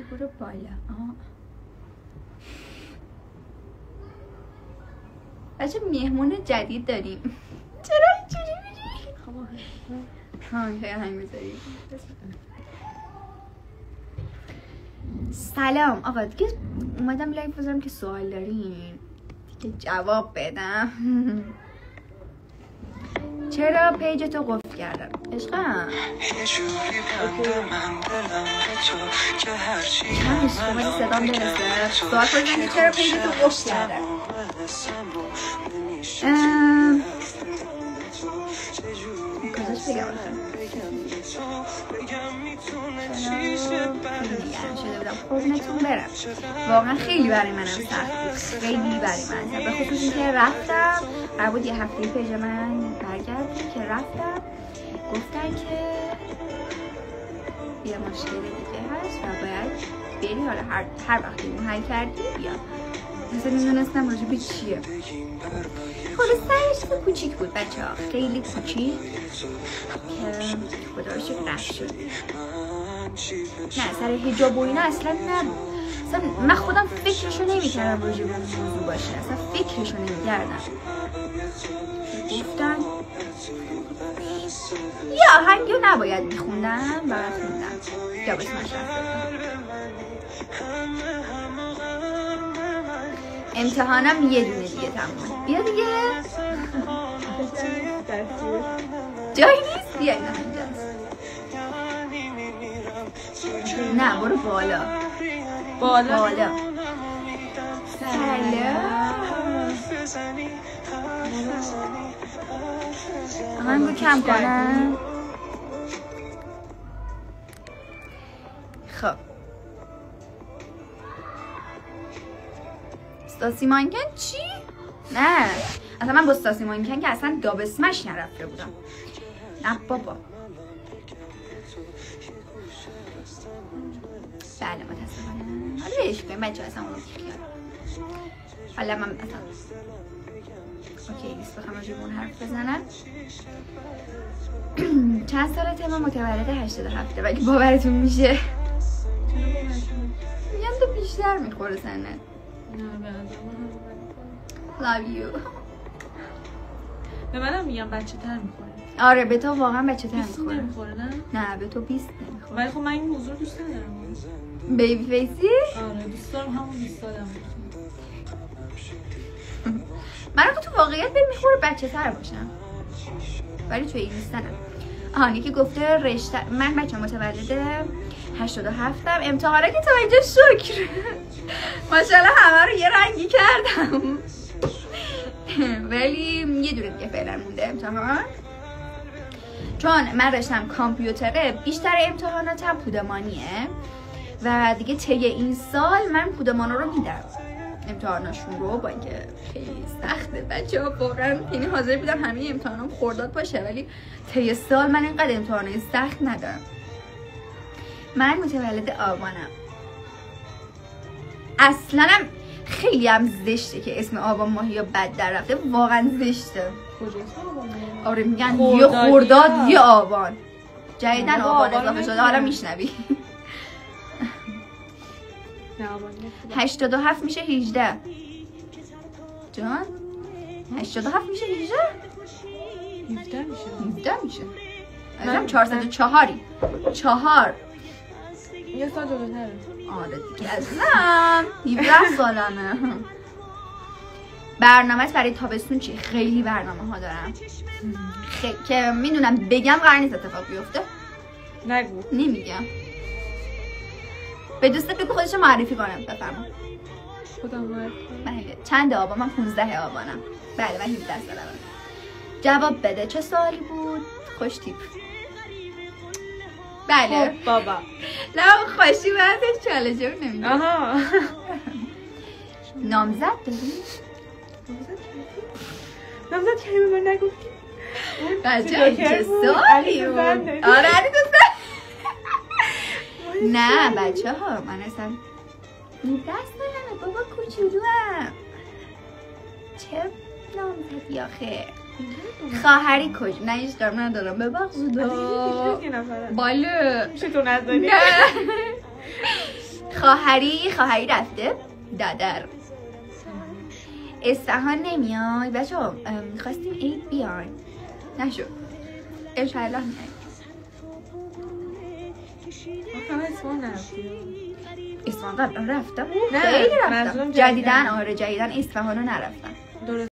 برو بالا. بچه مهمون جدید داریم. چرا اینجوری میری؟ خیلی هنگ میذاری. سلام آقا، دیگه اومدم لایو بذارم که سوال دارین دیگه جواب بدم. چرا پیج تو قفل کردم؟ عشقم چند اومدی صدام برسه سوال کنید چرا پیج تو قفل کردم. کجاش بگم شده بودم قربونتون برم. واقعا خیلی برای منم سخت بود، خیلی برای من سخت، به خصوص اینکه رفتم قرار بود یه هفته پیج من برگرد که رفتم گفتن که یه مشکل دیگه هست و باید بری، حالا هر وقتی اون حل کردی بیا. مثلا میدونستم راجع به چیه. خلاصه یه کوچیک بود بچه ها، خیلی کوچیک که خدا رو شکر رفت شد. نه سر حجاب و اینا اصلا نبود، اصلا من خودم فکرشو نمیکردم راجع به موضوع باشه، اصلا فکرشو نمیکردم. گفتن یه آهنگو نباید میخوندم باید خوندم یا بسمش رفت. امتحانم یه دونه دیگه تمومه. بیا دیگه جایی نیست، بیا اینا اینجاست. نه برو بالا بالا. سلام آهنگو کم کنم. خب استاسی مانکن چی؟ نه اصلا من با استاسی مانکن که اصلا داب اسمش نرفته بودم. نه بابا. بله متاسفانه. حالا بهش کنیم بچه اصلا اونو بیخیال. حالا من اصلا اوکی نیست بخوام راجع به اون حرف بزنم. چند سالته؟ من متولد 87 ولی باورتون میشه؟ میگم تو بیشتر میخوره سنت. love you. به منم میگم بچه تر میخوره. آره به تو واقعا بچه تر میخوره. نمیخوره نه؟ نه به تو 20 نمیخوره. ولی خب من این موضوع دوست ندارم. بیبی فیسی؟ آره دوست دارم همون 20 سالم. من که تو واقعیت به میخوره بچه تر باشم ولی توی این نیستنم. آهانی که گفته رشته من بچه متولد 87م. امتحانه که تا اینجا شکر ماشاءالله همه رو یه رنگی کردم ولی یه دونه دیگه فعلا مونده امتحان، چون من رشتم کامپیوتره. بیشتر امتحاناتم پودمانیه و دیگه طی این سال من پودمانا رو میدم امتحاناشون رو، با اینکه خیلی سخته بچه ها واقعا. یعنی حاضر بودم همه امتحانام خورداد باشه ولی طی سال من اینقدر امتحانای سخت ندارم. من متولد آبانم. اصلا هم خیلی هم زشته که اسم آبان ماهی یا بد در رفته، واقعا زشته. آره میگن یه خرداد یه آبان، جدیدن آبان اضافه شده، حالا میشنوی. 87 میشه 18 جان. 87 میشه 17 میشه. ازم 404 یه سال جلوتره. آره دیگه ازم 17 سالمه. برنامه‌ات برای تابستون چی؟ خیلی برنامه ها دارم که میدونم بگم قرار نیست اتفاق بیفته. نگو. نمیگم. به دوستت بگو خودشو معرفی کنم. بفرما. خودم معرفی. بله. چند آبان؟ من 15 آبانم. بله من 17 سالمه. جواب بده. چه سوالی بود؟ خوش تیپ. بله بابا. نه خوشی بعدش چالشه رو نمیدونم. آها. نامزد داری؟ نامزد که به من نگفتی. بچه این چه سوالی بود؟ آره علی دوستم. نه بچه ها من اصلا 17 سالمه بابا، کوچولوام. چه نامزدی آخه؟ خواهری کجا؟ نه هیچ دارم ندارم ببخشید. یه نفره باله میشه تو نداری؟ خواهری رفته دادر. اصفهان نمیای بچه ها، میخواستیم عید بیاین نشد، انشاءالله میایم. اصفهان نرفتیم. اصفهان قبلا رفتم، نه، خیلی منظورم رفتم جدیدن. آره جدیدن اصفهان رو نرفتم.